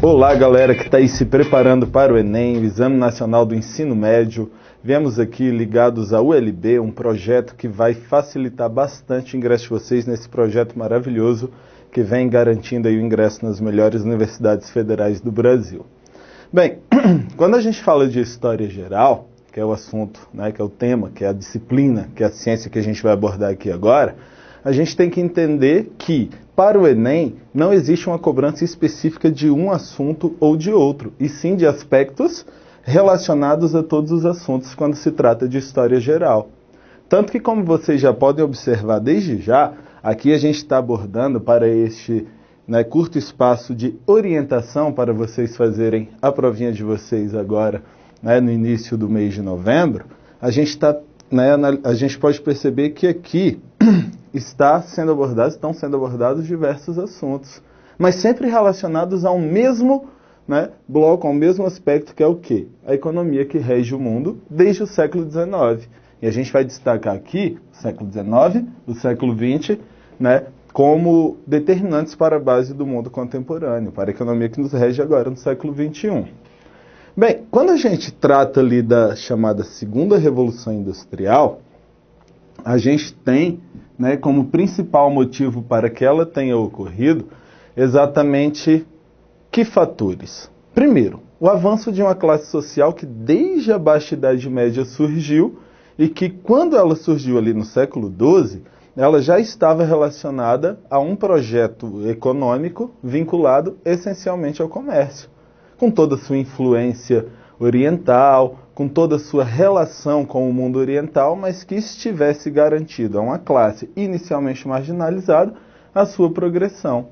Olá, galera que está aí se preparando para o Enem, o Exame Nacional do Ensino Médio. Viemos aqui ligados à ULB, um projeto que vai facilitar bastante o ingresso de vocês nesse projeto maravilhoso que vem garantindo aí o ingresso nas melhores universidades federais do Brasil. Bem, quando a gente fala de história geral, que é o assunto, né, que é o tema, que é a disciplina, que é a ciência que a gente vai abordar aqui agora, a gente tem que entender que, para o Enem, não existe uma cobrança específica de um assunto ou de outro, e sim de aspectos relacionados a todos os assuntos quando se trata de história geral. Tanto que, como vocês já podem observar desde já, aqui a gente está abordando para este curto espaço de orientação para vocês fazerem a provinha de vocês agora, no início do mês de novembro, a gente pode perceber que aqui estão sendo abordados diversos assuntos, mas sempre relacionados ao mesmo bloco, ao mesmo aspecto, que é o quê? A economia que rege o mundo desde o século XIX. E a gente vai destacar aqui o século XIX, o século XX, como determinantes para a base do mundo contemporâneo, para a economia que nos rege agora no século XXI. Bem, quando a gente trata ali da chamada Segunda Revolução Industrial, a gente tem como principal motivo para que ela tenha ocorrido exatamente que fatores? Primeiro, o avanço de uma classe social que desde a Baixa Idade Média surgiu e que quando ela surgiu ali no século XII, ela já estava relacionada a um projeto econômico vinculado essencialmente ao comércio, com toda a sua influência oriental, com toda a sua relação com o mundo oriental, mas que estivesse garantido a uma classe inicialmente marginalizada a sua progressão.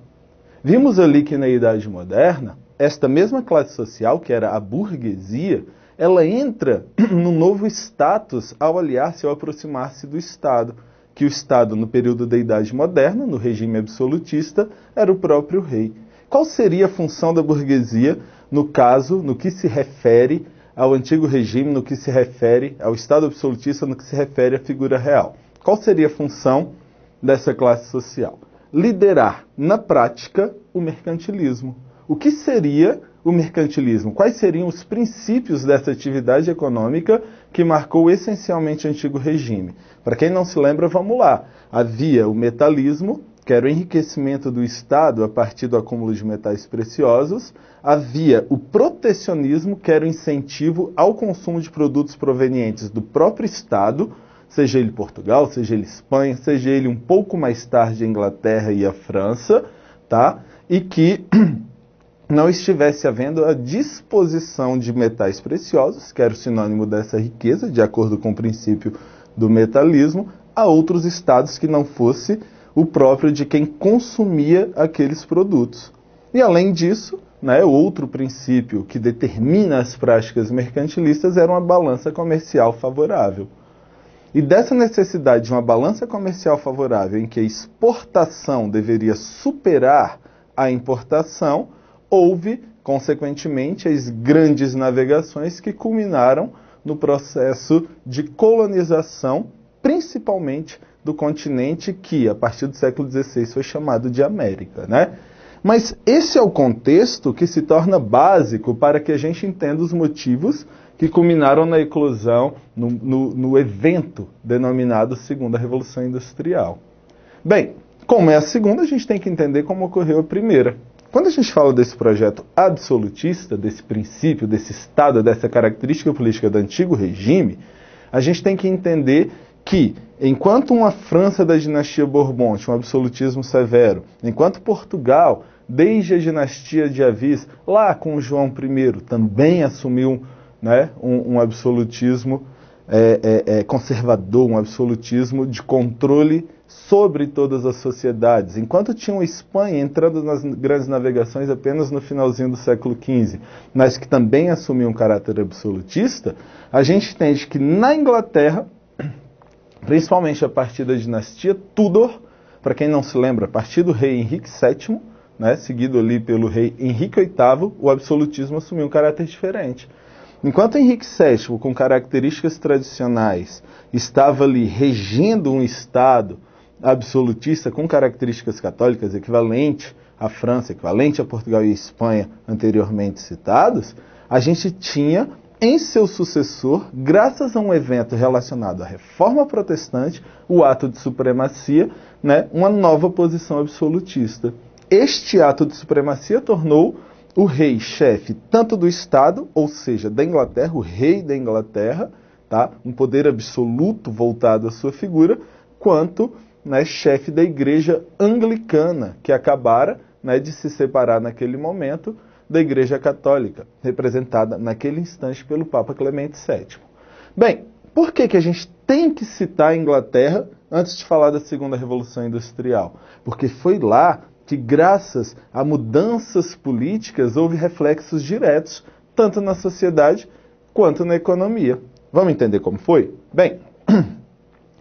Vimos ali que na Idade Moderna, esta mesma classe social, que era a burguesia, ela entra no novo status ao aliar-se, ao aproximar-se do Estado, que o Estado, no período da Idade Moderna, no regime absolutista, era o próprio rei. Qual seria a função da burguesia, no caso, no que se refere ao antigo regime, no que se refere ao Estado absolutista, no que se refere à figura real? Qual seria a função dessa classe social? Liderar, na prática, o mercantilismo. O que seria o mercantilismo? Quais seriam os princípios dessa atividade econômica que marcou essencialmente o antigo regime? Para quem não se lembra, vamos lá. Havia o metalismo, que era o enriquecimento do Estado a partir do acúmulo de metais preciosos. Havia o protecionismo, que era o incentivo ao consumo de produtos provenientes do próprio Estado, seja ele Portugal, seja ele Espanha, seja ele um pouco mais tarde a Inglaterra e a França, e que não estivesse havendo a disposição de metais preciosos, que era o sinônimo dessa riqueza, de acordo com o princípio do metalismo, a outros estados que não fosse o próprio de quem consumia aqueles produtos. E além disso, outro princípio que determina as práticas mercantilistas era uma balança comercial favorável. E dessa necessidade de uma balança comercial favorável em que a exportação deveria superar a importação, houve, consequentemente, as grandes navegações que culminaram no processo de colonização, principalmente do continente que, a partir do século XVI, foi chamado de América, Mas esse é o contexto que se torna básico para que a gente entenda os motivos que culminaram na eclosão, no evento denominado Segunda Revolução Industrial. Bem, como é a segunda, a gente tem que entender como ocorreu a primeira. Quando a gente fala desse projeto absolutista, desse princípio, desse Estado, dessa característica política do antigo regime, a gente tem que entender que, enquanto uma França da dinastia Bourbon tinha um absolutismo severo, enquanto Portugal, desde a dinastia de Avis, lá com João I, também assumiu um absolutismo conservador, um absolutismo de controle sobre todas as sociedades. Enquanto tinha uma Espanha entrando nas grandes navegações apenas no finalzinho do século XV, mas que também assumiu um caráter absolutista, a gente entende que na Inglaterra, principalmente a partir da dinastia Tudor, para quem não se lembra, a partir do rei Henrique VII, seguido ali pelo rei Henrique VIII, o absolutismo assumiu um caráter diferente. Enquanto Henrique VII, com características tradicionais, estava ali regendo um Estado absolutista com características católicas, equivalente a França, equivalente a Portugal e a Espanha anteriormente citados, a gente tinha em seu sucessor, graças a um evento relacionado à Reforma Protestante, o ato de supremacia, né, uma nova posição absolutista. Este ato de supremacia tornou o rei chefe tanto do Estado, ou seja, da Inglaterra, o rei da Inglaterra, tá, um poder absoluto voltado à sua figura, quanto, né, chefe da Igreja Anglicana, que acabara, né, de se separar naquele momento da Igreja Católica, representada naquele instante pelo Papa Clemente VII. Bem, por que a gente tem que citar a Inglaterra antes de falar da Segunda Revolução Industrial? Porque foi lá que, graças a mudanças políticas, houve reflexos diretos, tanto na sociedade quanto na economia. Vamos entender como foi? Bem,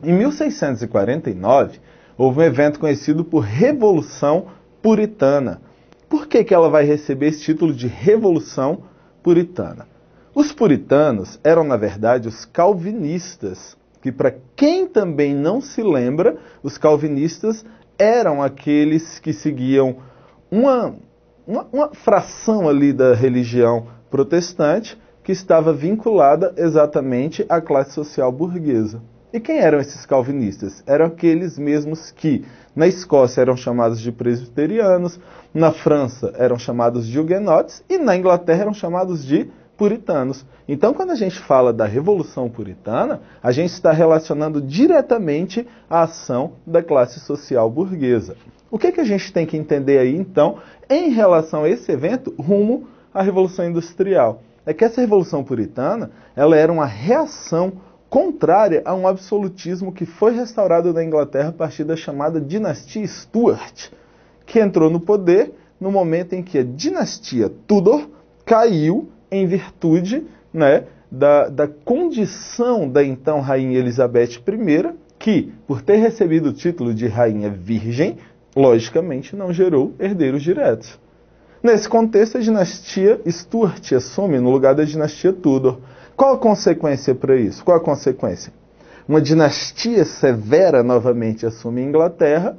em 1649, houve um evento conhecido por Revolução Puritana. Por que ela vai receber esse título de Revolução Puritana? Os puritanos eram, na verdade, os calvinistas, que, para quem também não se lembra, os calvinistas eram aqueles que seguiam uma fração ali da religião protestante que estava vinculada exatamente à classe social burguesa. E quem eram esses calvinistas? Eram aqueles mesmos que, na Escócia, eram chamados de presbiterianos, na França eram chamados de huguenotes e na Inglaterra eram chamados de puritanos. Então, quando a gente fala da Revolução Puritana, a gente está relacionando diretamente a ação da classe social burguesa. O que a gente tem que entender aí, então, em relação a esse evento rumo à Revolução Industrial? É que essa Revolução Puritana, ela era uma reação contrária a um absolutismo que foi restaurado na Inglaterra a partir da chamada dinastia Stuart, que entrou no poder no momento em que a dinastia Tudor caiu em virtude, né, da condição da então Rainha Elizabeth I, que, por ter recebido o título de Rainha Virgem, logicamente não gerou herdeiros diretos. Nesse contexto, a dinastia Stuart assume no lugar da dinastia Tudor. Qual a consequência para isso? Qual a consequência? Uma dinastia severa novamente assume a Inglaterra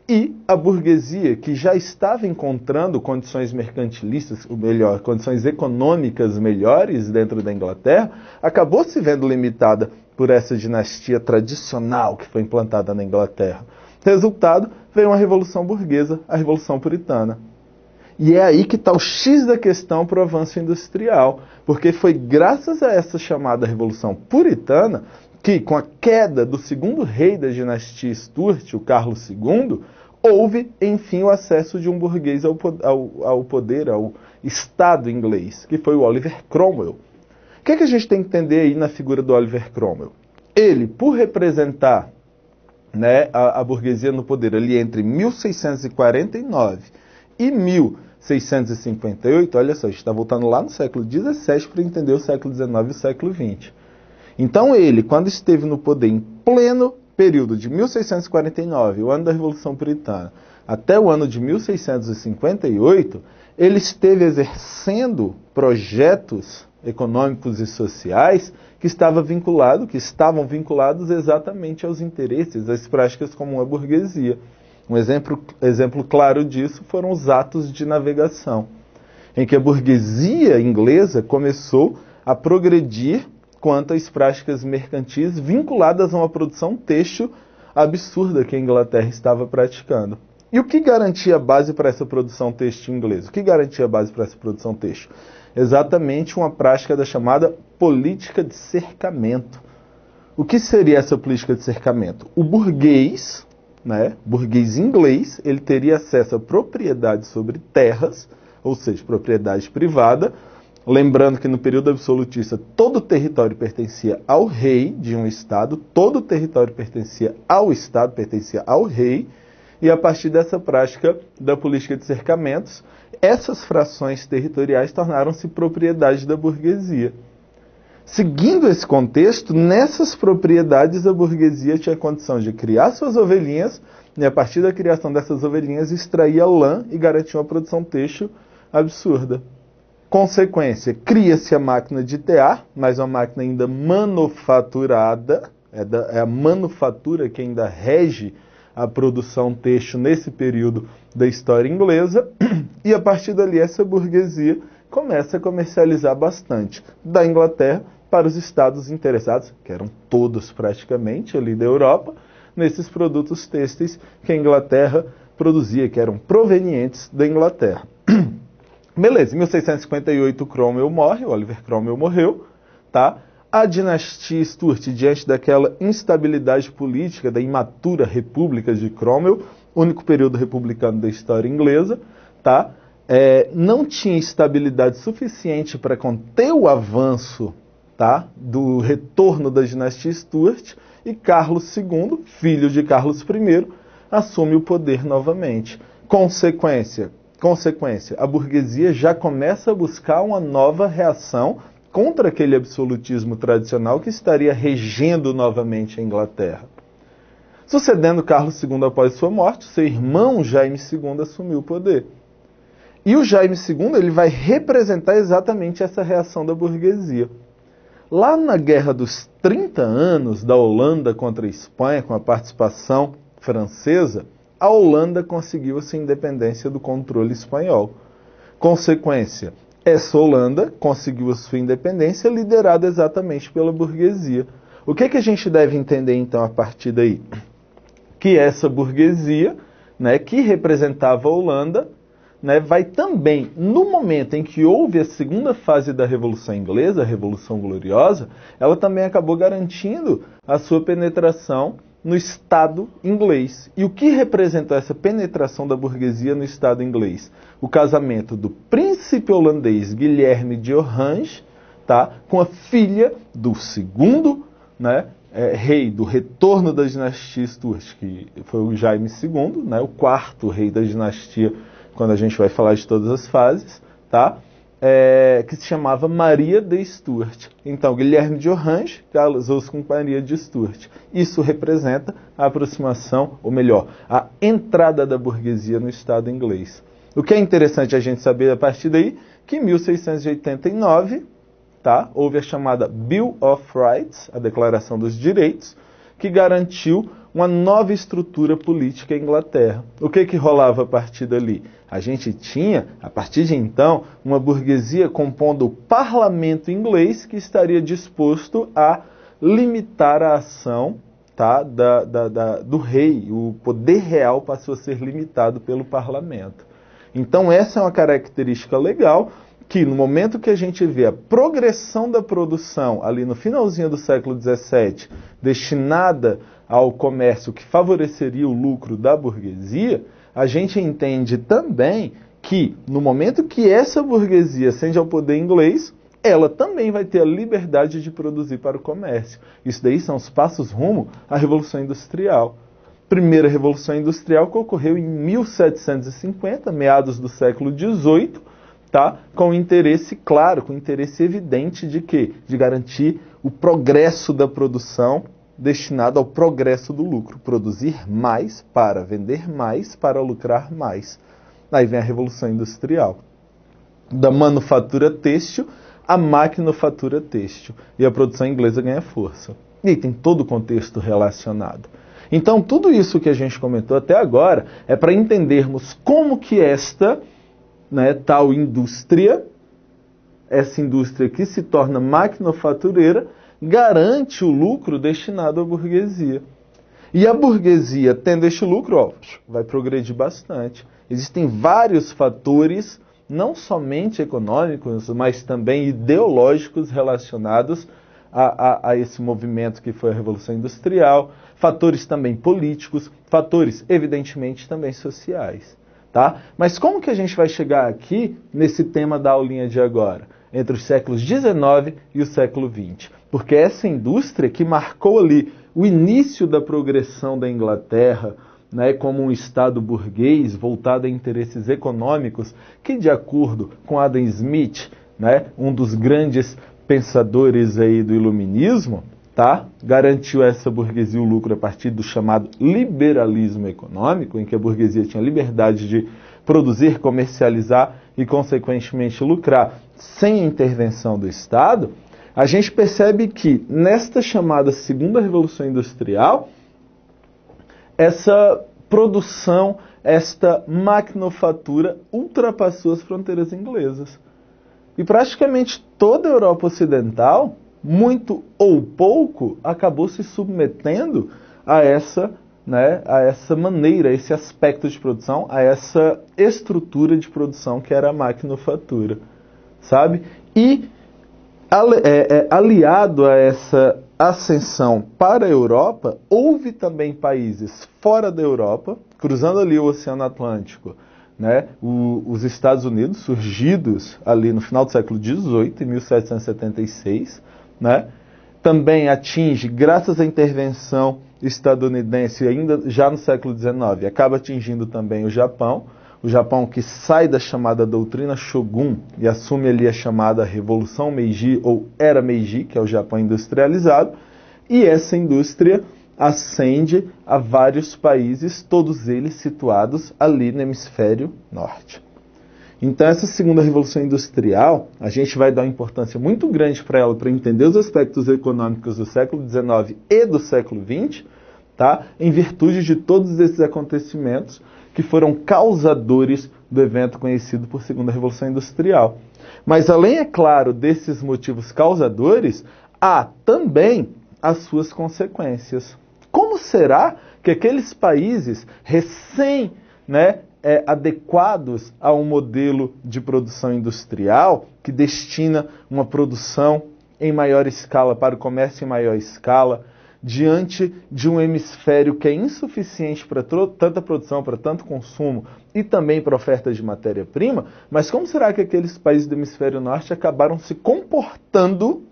e a burguesia, que já estava encontrando condições mercantilistas, ou melhor, condições econômicas melhores dentro da Inglaterra, acabou se vendo limitada por essa dinastia tradicional que foi implantada na Inglaterra. Resultado, veio uma revolução burguesa, a Revolução Puritana. E é aí que está o X da questão para o avanço industrial, porque foi graças a essa chamada Revolução Puritana que, com a queda do segundo rei da dinastia Stuart, o Carlos II, houve, enfim, o acesso de um burguês ao poder, ao Estado inglês, que foi o Oliver Cromwell. O que a gente tem que entender aí na figura do Oliver Cromwell? Ele, por representar, né, a burguesia no poder ali entre 1649 e 1658, olha só, a gente está voltando lá no século XVII para entender o século XIX e o século XX. Então ele, quando esteve no poder em pleno período de 1649, o ano da Revolução Puritana, até o ano de 1658, ele esteve exercendo projetos econômicos e sociais que estavam vinculados exatamente aos interesses, às práticas como a burguesia. Um exemplo claro disso foram os atos de navegação, em que a burguesia inglesa começou a progredir quanto às práticas mercantis vinculadas a uma produção têxtil absurda que a Inglaterra estava praticando. E o que garantia a base para essa produção têxtil inglesa? O que garantia a base para essa produção têxtil? Exatamente uma prática da chamada política de cercamento. O que seria essa política de cercamento? O burguês, né, burguês inglês, ele teria acesso a propriedade sobre terras, ou seja, propriedade privada. Lembrando que no período absolutista todo o território pertencia ao rei de um estado, todo o território pertencia ao estado, pertencia ao rei, e a partir dessa prática da política de cercamentos, essas frações territoriais tornaram-se propriedade da burguesia. Seguindo esse contexto, nessas propriedades a burguesia tinha condição de criar suas ovelhinhas e, a partir da criação dessas ovelhinhas, extraía lã e garantia uma produção têxtil absurda. Consequência, cria-se a máquina de tear, mas uma máquina ainda manufaturada, é a manufatura que ainda rege a produção têxtil nesse período da história inglesa, e a partir dali essa burguesia começa a comercializar bastante da Inglaterra para os estados interessados, que eram todos praticamente ali da Europa, nesses produtos têxteis que a Inglaterra produzia, que eram provenientes da Inglaterra. Beleza, em 1658 Cromwell morre, Oliver Cromwell morreu, tá? A dinastia Stuart, diante daquela instabilidade política da imatura República de Cromwell, único período republicano da história inglesa, tá? Não tinha estabilidade suficiente para conter o avanço, tá, do retorno da dinastia Stuart, e Carlos II, filho de Carlos I, assume o poder novamente. Consequência, a burguesia já começa a buscar uma nova reação contra aquele absolutismo tradicional que estaria regendo novamente a Inglaterra. Sucedendo Carlos II após sua morte, seu irmão Jaime II assumiu o poder. E o Jaime II ele vai representar exatamente essa reação da burguesia. Lá na Guerra dos 30 Anos da Holanda contra a Espanha, com a participação francesa, a Holanda conseguiu a sua independência do controle espanhol. Consequência, essa Holanda conseguiu a sua independência liderada exatamente pela burguesia. O que a gente deve entender então a partir daí? Que essa burguesia, né, que representava a Holanda, né, vai também, no momento em que houve a segunda fase da Revolução Inglesa, a Revolução Gloriosa, ela também acabou garantindo a sua penetração no Estado inglês. E o que representou essa penetração da burguesia no Estado inglês? O casamento do príncipe holandês Guilherme de Orange, tá, com a filha do segundo, né, rei do retorno da dinastia Stuart, que foi o Jaime II, né, o quarto rei da dinastia, quando a gente vai falar de todas as fases, tá? Que se chamava Maria de Stuart. Então, Guilherme de Orange casou-se com Maria de Stuart. Isso representa a aproximação, ou melhor, a entrada da burguesia no Estado inglês. O que é interessante a gente saber a partir daí, que em 1689, tá, houve a chamada Bill of Rights, a Declaração dos Direitos, que garantiu uma nova estrutura política em Inglaterra. O que rolava a partir dali? A gente tinha, a partir de então, uma burguesia compondo o parlamento inglês que estaria disposto a limitar a ação, tá, do rei. O poder real passou a ser limitado pelo parlamento. Então essa é uma característica legal que no momento que a gente vê a progressão da produção ali no finalzinho do século XVII, destinada ao comércio que favoreceria o lucro da burguesia, a gente entende também que no momento que essa burguesia ascende ao poder inglês, ela também vai ter a liberdade de produzir para o comércio. Isso daí são os passos rumo à Revolução Industrial. Primeira Revolução Industrial que ocorreu em 1750, meados do século XVIII, tá? Com interesse claro, com interesse evidente de quê? De garantir o progresso da produção destinado ao progresso do lucro. Produzir mais para vender mais, para lucrar mais. Aí vem a Revolução Industrial. Da manufatura têxtil à maquinofatura têxtil. E a produção inglesa ganha força. E aí tem todo o contexto relacionado. Então, tudo isso que a gente comentou até agora é para entendermos como que esta, né, tal indústria, essa indústria que se torna maquinofatureira, garante o lucro destinado à burguesia. E a burguesia, tendo este lucro, ó, vai progredir bastante. Existem vários fatores, não somente econômicos, mas também ideológicos relacionados a esse movimento que foi a Revolução Industrial, fatores também políticos, fatores, evidentemente, também sociais. Tá? Mas como que a gente vai chegar aqui nesse tema da aulinha de agora? Entre os séculos XIX e o século XX. Porque essa indústria que marcou ali o início da progressão da Inglaterra, né, como um Estado burguês voltado a interesses econômicos, que de acordo com Adam Smith, né, um dos grandes pensadores aí do iluminismo, tá, garantiu a essa burguesia o lucro a partir do chamado liberalismo econômico, em que a burguesia tinha liberdade de produzir, comercializar e, consequentemente, lucrar sem a intervenção do Estado. A gente percebe que, nesta chamada Segunda Revolução Industrial, essa produção, esta maquinofatura ultrapassou as fronteiras inglesas. E praticamente toda a Europa Ocidental, muito ou pouco, acabou se submetendo a essa maneira, a esse aspecto de produção, a essa estrutura de produção que era a maquinofatura, sabe? E aliado a essa ascensão para a Europa, houve também países fora da Europa, cruzando ali o Oceano Atlântico, né? Os Estados Unidos, surgidos ali no final do século XVIII, em 1776, né? Também atinge, graças à intervenção estadunidense, ainda já no século XIX, acaba atingindo também o Japão que sai da chamada doutrina Shogun e assume ali a chamada Revolução Meiji ou Era Meiji, que é o Japão industrializado, e essa indústria ascende a vários países, todos eles situados ali no hemisfério norte. Então essa segunda revolução industrial, a gente vai dar uma importância muito grande para ela, para entender os aspectos econômicos do século XIX e do século XX, tá? Em virtude de todos esses acontecimentos que foram causadores do evento conhecido por Segunda Revolução Industrial. Mas além, é claro, desses motivos causadores, há também as suas consequências. Como será que aqueles países adequados a um modelo de produção industrial que destina uma produção em maior escala para o comércio em maior escala, diante de um hemisfério que é insuficiente para tanta produção, para tanto consumo e também para oferta de matéria-prima, mas como será que aqueles países do hemisfério norte acabaram se comportando,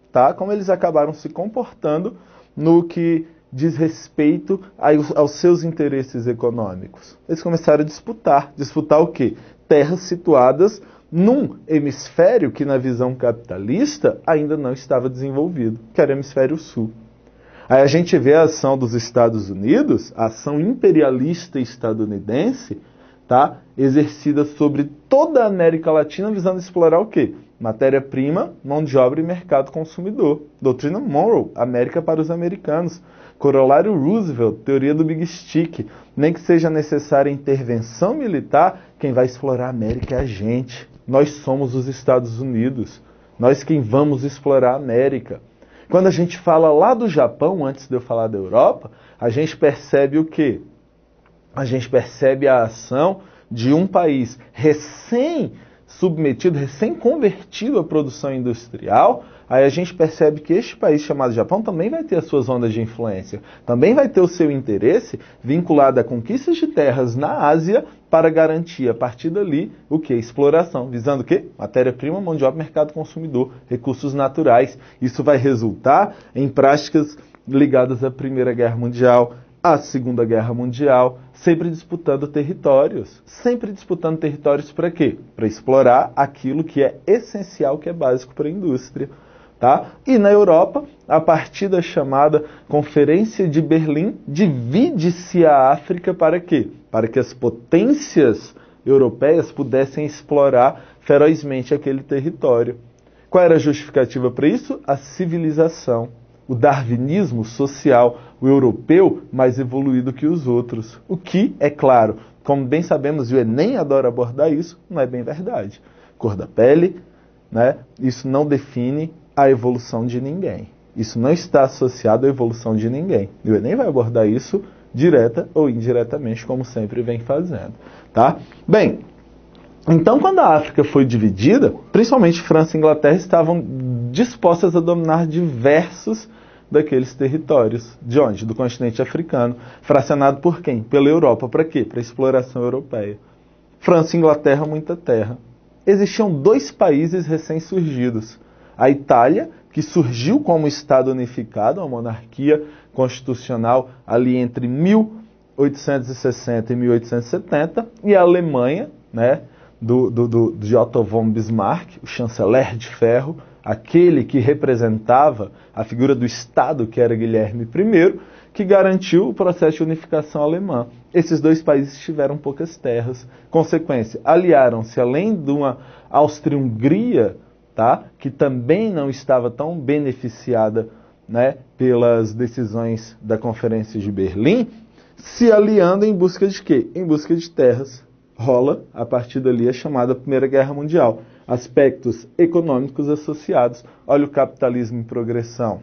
tá? Como eles acabaram se comportando no que diz respeito aos seus interesses econômicos? Eles começaram a disputar. Disputar o quê? Terras situadas num hemisfério que, na visão capitalista, ainda não estava desenvolvido, que era o hemisfério sul. Aí a gente vê a ação dos Estados Unidos, a ação imperialista estadunidense, tá? Exercida sobre toda a América Latina, visando explorar o quê? Matéria-prima, mão de obra e mercado consumidor. Doutrina Monroe, América para os americanos. Corolário Roosevelt, teoria do Big Stick. Nem que seja necessária intervenção militar, quem vai explorar a América é a gente. Nós somos os Estados Unidos. Nós quem vamos explorar a América. Quando a gente fala lá do Japão, antes de eu falar da Europa, a gente percebe o quê? A gente percebe a ação de um país recém-submetido, recém-convertido à produção industrial. Aí a gente percebe que este país chamado Japão também vai ter as suas ondas de influência. Também vai ter o seu interesse vinculado a conquistas de terras na Ásia para garantir, a partir dali, o quê? Exploração. Visando o quê? Matéria-prima, mão de obra, mercado consumidor, recursos naturais. Isso vai resultar em práticas ligadas à Primeira Guerra Mundial, à Segunda Guerra Mundial, sempre disputando territórios. Sempre disputando territórios para quê? Para explorar aquilo que é essencial, que é básico para a indústria. Tá? E na Europa, a partir da chamada Conferência de Berlim, divide-se a África para quê? Para que as potências europeias pudessem explorar ferozmente aquele território. Qual era a justificativa para isso? A civilização, o darwinismo social, o europeu mais evoluído que os outros. O que, é claro, como bem sabemos, e o Enem adora abordar isso, não é bem verdade. Cor da pele, né? Isso não define a evolução de ninguém. Isso não está associado à evolução de ninguém. E o Enem vai abordar isso direta ou indiretamente, como sempre vem fazendo. Tá? Bem, então quando a África foi dividida, principalmente França e Inglaterra estavam dispostas a dominar diversos daqueles territórios. De onde? Do continente africano. Fracionado por quem? Pela Europa. Para quê? Para a exploração europeia. França e Inglaterra, muita terra. Existiam dois países recém-surgidos. A Itália, que surgiu como Estado unificado, uma monarquia constitucional ali entre 1860 e 1870, e a Alemanha, né, de Otto von Bismarck, o chanceler de ferro, aquele que representava a figura do Estado, que era Guilherme I, que garantiu o processo de unificação alemã. Esses dois países tiveram poucas terras. Consequência, aliaram-se, além de uma Áustria-Hungria, tá? Que também não estava tão beneficiada, né, pelas decisões da Conferência de Berlim, se aliando em busca de quê? Em busca de terras. Rola, a partir dali, a chamada Primeira Guerra Mundial. Aspectos econômicos associados. Olha o capitalismo em progressão.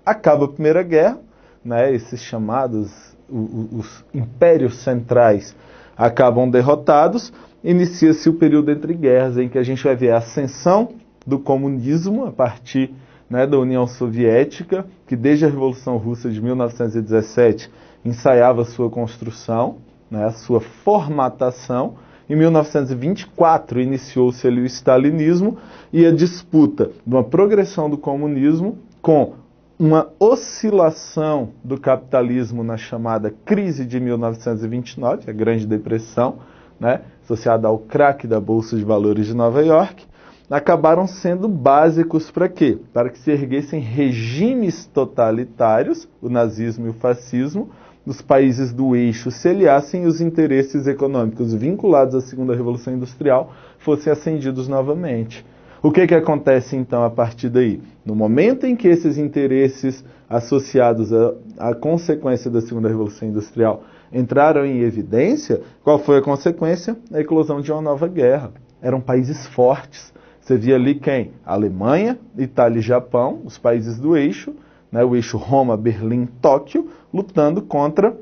Acaba a Primeira Guerra, né, esses chamados, os impérios centrais acabam derrotados, inicia-se o período entre guerras, em que a gente vai ver a ascensão do comunismo a partir, né, da União Soviética, que desde a Revolução Russa de 1917 ensaiava sua construção, né, a sua formatação. Em 1924 iniciou-se ali o stalinismo e a disputa de uma progressão do comunismo com uma oscilação do capitalismo na chamada crise de 1929, a Grande Depressão, né, associada ao craque da Bolsa de Valores de Nova York, acabaram sendo básicos para quê? Para que se erguessem regimes totalitários, o nazismo e o fascismo, nos países do eixo se aliassem e os interesses econômicos vinculados à Segunda Revolução Industrial fossem acendidos novamente. O que acontece então a partir daí? No momento em que esses interesses associados à consequência da Segunda Revolução Industrial entraram em evidência, qual foi a consequência? A eclosão de uma nova guerra. Eram países fortes. Você via ali quem? Alemanha, Itália e Japão, os países do eixo, né, o eixo Roma, Berlim, Tóquio, lutando contra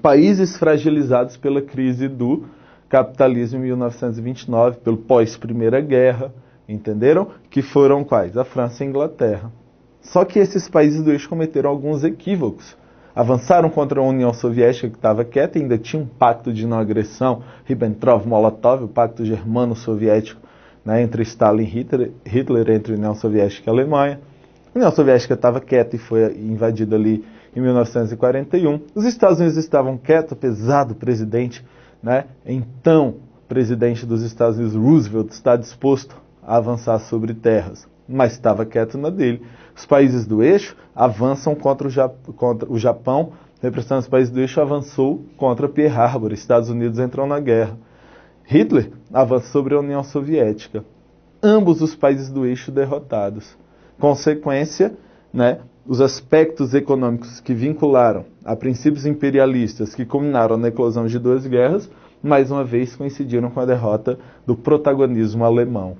países fragilizados pela crise do capitalismo em 1929, pelo pós-Primeira Guerra. Entenderam? Que foram quais? A França e a Inglaterra. Só que esses países do eixo cometeram alguns equívocos. Avançaram contra a União Soviética, que estava quieta, e ainda tinha um pacto de não agressão, Ribbentrop-Molotov, o pacto germano-soviético, né, entre Stalin e Hitler, entre a União Soviética e a Alemanha. A União Soviética estava quieta e foi invadida ali em 1941. Os Estados Unidos estavam quietos, apesar do presidente, né, então presidente dos Estados Unidos, Roosevelt, está disposto a avançar sobre terras, mas estava quieto na dele. Os países do eixo avançam contra o Japão, representando os países do eixo, avançou contra Pearl Harbor, Estados Unidos entrou na guerra. Hitler avança sobre a União Soviética. Ambos os países do eixo derrotados. Consequência, né, os aspectos econômicos que vincularam a princípios imperialistas que culminaram na eclosão de duas guerras, mais uma vez coincidiram com a derrota do protagonismo alemão.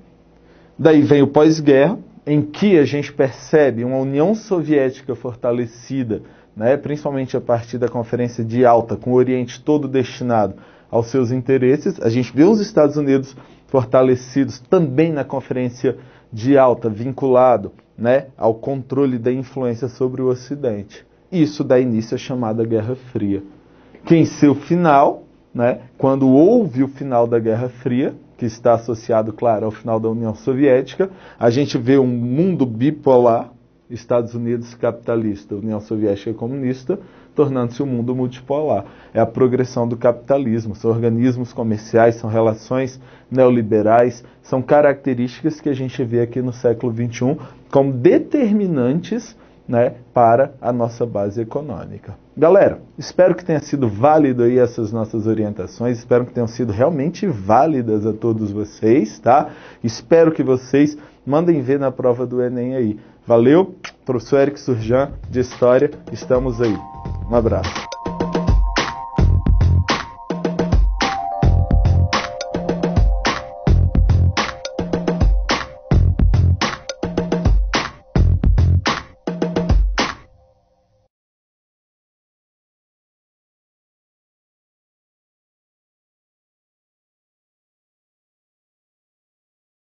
Daí vem o pós-guerra, em que a gente percebe uma União Soviética fortalecida, né, principalmente a partir da Conferência de Yalta, com o Oriente todo destinado aos seus interesses. A gente vê os Estados Unidos fortalecidos também na Conferência de Yalta, vinculado, né, ao controle da influência sobre o Ocidente. Isso dá início à chamada Guerra Fria, que em seu final, né, quando houve o final da Guerra Fria, que está associado, claro, ao final da União Soviética, a gente vê um mundo bipolar, Estados Unidos capitalista, União Soviética comunista, tornando-se um mundo multipolar. É a progressão do capitalismo, são organismos comerciais, são relações neoliberais, são características que a gente vê aqui no século XXI como determinantes, né, para a nossa base econômica. Galera, espero que tenha sido válido aí essas nossas orientações, espero que tenham sido realmente válidas a todos vocês, tá? Espero que vocês mandem ver na prova do Enem aí. Valeu, professor Eric Surjan, de História, estamos aí. Um abraço.